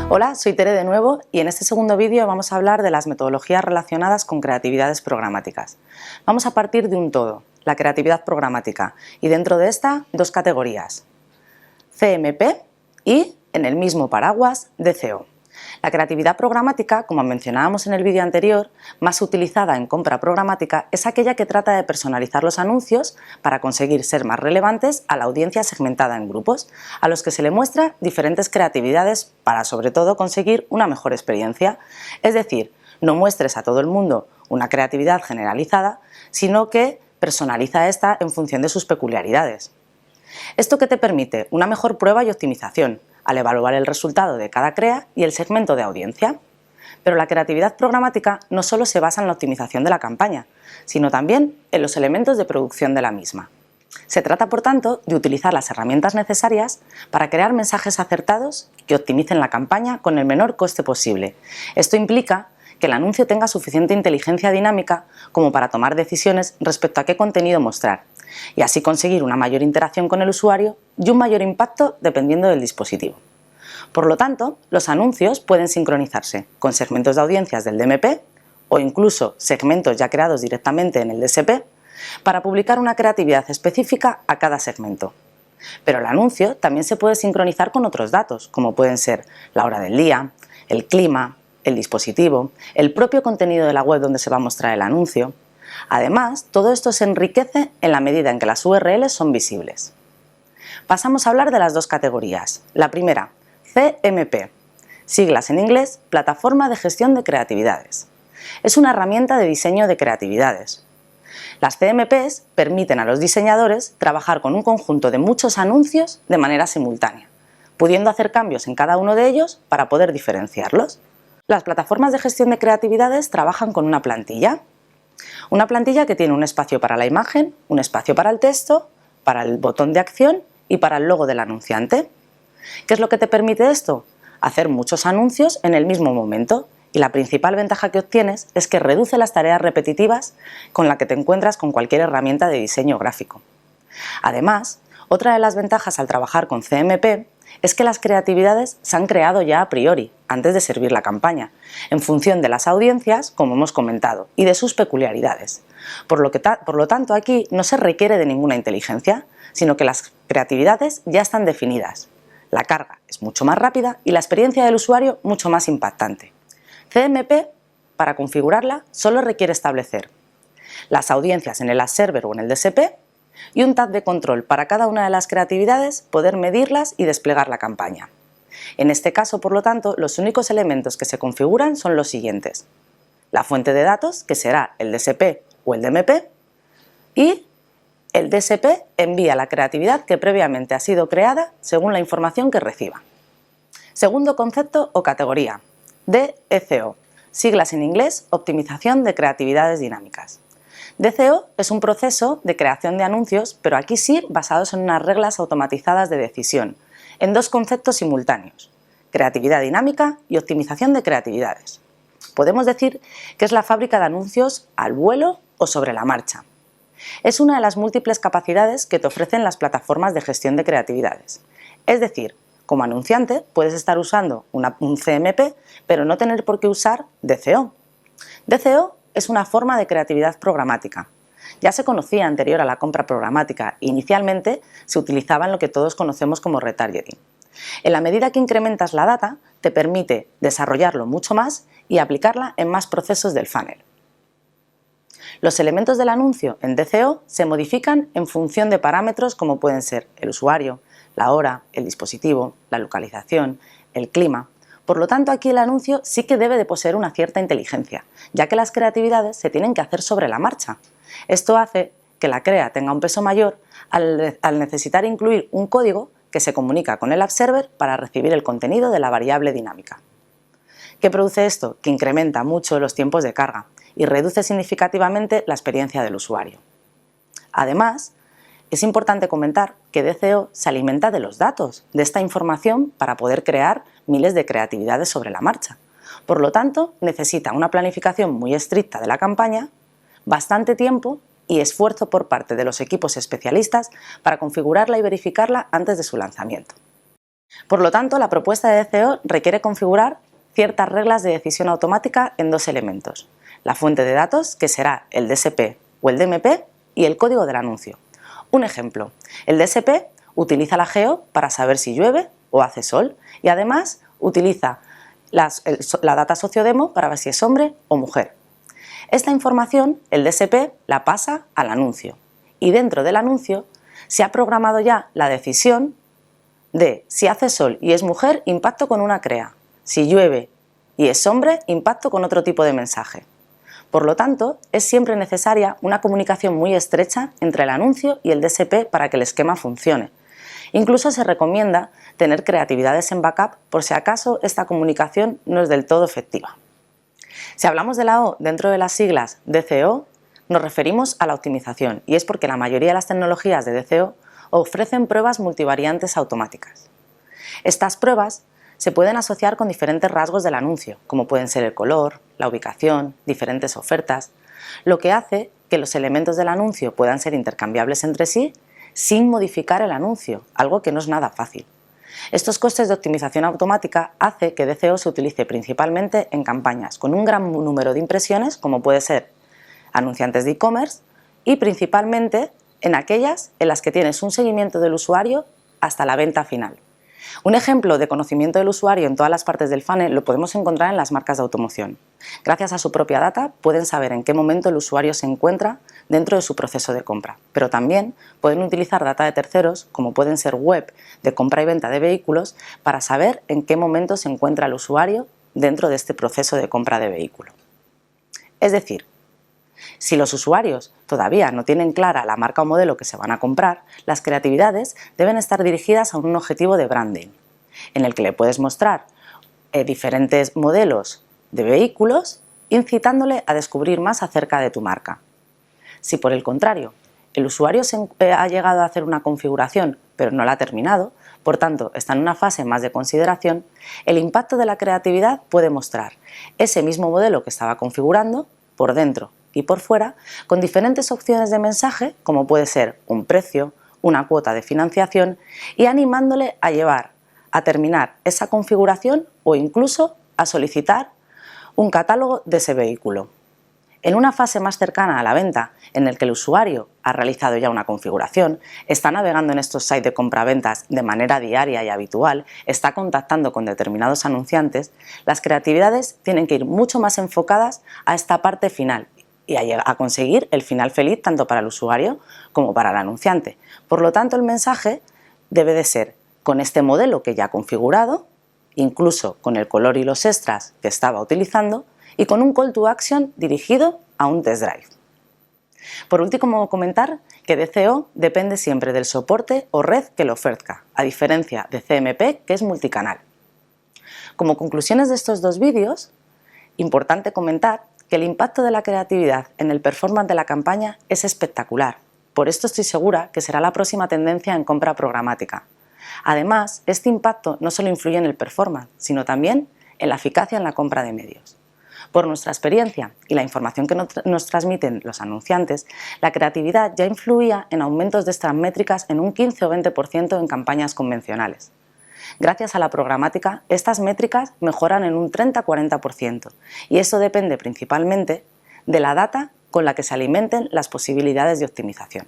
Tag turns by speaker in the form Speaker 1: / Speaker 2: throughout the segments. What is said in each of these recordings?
Speaker 1: Hola, soy Tere de nuevo y en este segundo vídeo vamos a hablar de las metodologías relacionadas con creatividades programáticas. Vamos a partir de un todo, la creatividad programática, y dentro de esta dos categorías, CMP y, en el mismo paraguas, DCO. La creatividad programática, como mencionábamos en el vídeo anterior, más utilizada en compra programática, es aquella que trata de personalizar los anuncios para conseguir ser más relevantes a la audiencia segmentada en grupos, a los que se le muestra diferentes creatividades para sobre todo conseguir una mejor experiencia. Es decir, no muestres a todo el mundo una creatividad generalizada, sino que personaliza esta en función de sus peculiaridades. ¿Esto qué te permite? Una mejor prueba y optimización al evaluar el resultado de cada crea y el segmento de audiencia. Pero la creatividad programática no solo se basa en la optimización de la campaña, sino también en los elementos de producción de la misma. Se trata, por tanto, de utilizar las herramientas necesarias para crear mensajes acertados que optimicen la campaña con el menor coste posible. Esto implica que el anuncio tenga suficiente inteligencia dinámica como para tomar decisiones respecto a qué contenido mostrar, y así conseguir una mayor interacción con el usuario y un mayor impacto dependiendo del dispositivo. Por lo tanto, los anuncios pueden sincronizarse con segmentos de audiencias del DMP o incluso segmentos ya creados directamente en el DSP para publicar una creatividad específica a cada segmento. Pero el anuncio también se puede sincronizar con otros datos, como pueden ser la hora del día, el clima, el dispositivo, el propio contenido de la web donde se va a mostrar el anuncio. Además, todo esto se enriquece en la medida en que las URLs son visibles. Pasamos a hablar de las dos categorías. La primera, CMP, siglas en inglés, Plataforma de Gestión de Creatividades. Es una herramienta de diseño de creatividades. Las CMPs permiten a los diseñadores trabajar con un conjunto de muchos anuncios de manera simultánea, pudiendo hacer cambios en cada uno de ellos para poder diferenciarlos. Las plataformas de gestión de creatividades trabajan con una plantilla. Una plantilla que tiene un espacio para la imagen, un espacio para el texto, para el botón de acción y para el logo del anunciante. ¿Qué es lo que te permite esto? Hacer muchos anuncios en el mismo momento, y la principal ventaja que obtienes es que reduce las tareas repetitivas con las que te encuentras con cualquier herramienta de diseño gráfico. Además, otra de las ventajas al trabajar con CMP es que las creatividades se han creado ya a priori, antes de servir la campaña, en función de las audiencias, como hemos comentado, y de sus peculiaridades. Por lo tanto, aquí no se requiere de ninguna inteligencia, sino que las creatividades ya están definidas. La carga es mucho más rápida y la experiencia del usuario mucho más impactante. CMP, para configurarla, solo requiere establecer las audiencias en el Ad Server o en el DSP y un tab de control para cada una de las creatividades, poder medirlas y desplegar la campaña. En este caso, por lo tanto, los únicos elementos que se configuran son los siguientes: la fuente de datos, que será el DSP o el DMP, y el DSP envía la creatividad que previamente ha sido creada según la información que reciba. Segundo concepto o categoría, DCO, siglas en inglés, Optimización de Creatividades Dinámicas. DCO es un proceso de creación de anuncios, pero aquí sí basados en unas reglas automatizadas de decisión, en dos conceptos simultáneos: creatividad dinámica y optimización de creatividades. Podemos decir que es la fábrica de anuncios al vuelo o sobre la marcha. Es una de las múltiples capacidades que te ofrecen las plataformas de gestión de creatividades. Es decir, como anunciante puedes estar usando un CMP, pero no tener por qué usar DCO. DCO es una forma de creatividad programática. Ya se conocía anterior a la compra programática e inicialmente se utilizaba en lo que todos conocemos como retargeting. En la medida que incrementas la data, te permite desarrollarlo mucho más y aplicarla en más procesos del funnel. Los elementos del anuncio en DCO se modifican en función de parámetros como pueden ser el usuario, la hora, el dispositivo, la localización, el clima. Por lo tanto, aquí el anuncio sí que debe de poseer una cierta inteligencia, ya que las creatividades se tienen que hacer sobre la marcha. Esto hace que la crea tenga un peso mayor al necesitar incluir un código que se comunica con el Ad Server para recibir el contenido de la variable dinámica. ¿Qué produce esto? Que incrementa mucho los tiempos de carga y reduce significativamente la experiencia del usuario. Además, es importante comentar que DCO se alimenta de los datos, de esta información, para poder crear miles de creatividades sobre la marcha. Por lo tanto, necesita una planificación muy estricta de la campaña, bastante tiempo y esfuerzo por parte de los equipos especialistas para configurarla y verificarla antes de su lanzamiento. Por lo tanto, la propuesta de DCO requiere configurar ciertas reglas de decisión automática en dos elementos: la fuente de datos, que será el DSP o el DMP, y el código del anuncio. Un ejemplo: el DSP utiliza la geo para saber si llueve o hace sol, y además utiliza la data sociodemo para ver si es hombre o mujer. Esta información el DSP la pasa al anuncio, y dentro del anuncio se ha programado ya la decisión de si hace sol y es mujer, impacto con una CREA; si llueve y es hombre, impacto con otro tipo de mensaje. Por lo tanto, es siempre necesaria una comunicación muy estrecha entre el anuncio y el DSP para que el esquema funcione. Incluso se recomienda tener creatividades en backup por si acaso esta comunicación no es del todo efectiva. Si hablamos de la O dentro de las siglas DCO, nos referimos a la optimización, y es porque la mayoría de las tecnologías de DCO ofrecen pruebas multivariantes automáticas. Estas pruebas se pueden asociar con diferentes rasgos del anuncio, como pueden ser el color, la ubicación, diferentes ofertas, lo que hace que los elementos del anuncio puedan ser intercambiables entre sí sin modificar el anuncio, algo que no es nada fácil. Estos costes de optimización automática hace que DCO se utilice principalmente en campañas con un gran número de impresiones, como puede ser anunciantes de e-commerce, y principalmente en aquellas en las que tienes un seguimiento del usuario hasta la venta final. Un ejemplo de conocimiento del usuario en todas las partes del funnel lo podemos encontrar en las marcas de automoción. Gracias a su propia data pueden saber en qué momento el usuario se encuentra dentro de su proceso de compra, pero también pueden utilizar data de terceros, como pueden ser web de compra y venta de vehículos, para saber en qué momento se encuentra el usuario dentro de este proceso de compra de vehículo. Es decir, si los usuarios todavía no tienen clara la marca o modelo que se van a comprar, las creatividades deben estar dirigidas a un objetivo de branding, en el que le puedes mostrar diferentes modelos de vehículos, incitándole a descubrir más acerca de tu marca. Si por el contrario, el usuario ha llegado a hacer una configuración pero no la ha terminado, por tanto está en una fase más de consideración, el impacto de la creatividad puede mostrar ese mismo modelo que estaba configurando por dentro y por fuera, con diferentes opciones de mensaje, como puede ser un precio, una cuota de financiación, y animándole a terminar esa configuración o incluso a solicitar un catálogo de ese vehículo. En una fase más cercana a la venta, en el que el usuario ha realizado ya una configuración, está navegando en estos sites de compraventas de manera diaria y habitual, está contactando con determinados anunciantes, las creatividades tienen que ir mucho más enfocadas a esta parte final y a conseguir el final feliz tanto para el usuario como para el anunciante. Por lo tanto, el mensaje debe de ser con este modelo que ya ha configurado, incluso con el color y los extras que estaba utilizando, y con un call to action dirigido a un test drive. Por último, comentar que DCO depende siempre del soporte o red que lo ofrezca, a diferencia de CMP, que es multicanal. Como conclusiones de estos dos vídeos, importante comentar que el impacto de la creatividad en el performance de la campaña es espectacular. Por esto estoy segura que será la próxima tendencia en compra programática. Además, este impacto no solo influye en el performance, sino también en la eficacia en la compra de medios. Por nuestra experiencia y la información que nos transmiten los anunciantes, la creatividad ya influía en aumentos de estas métricas en un 15 o 20% en campañas convencionales. Gracias a la programática, estas métricas mejoran en un 30-40%, y eso depende principalmente de la data con la que se alimenten las posibilidades de optimización.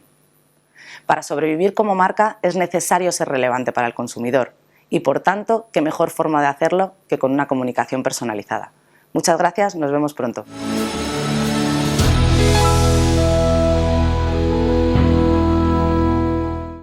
Speaker 1: Para sobrevivir como marca es necesario ser relevante para el consumidor, y por tanto, qué mejor forma de hacerlo que con una comunicación personalizada. Muchas gracias, nos vemos pronto.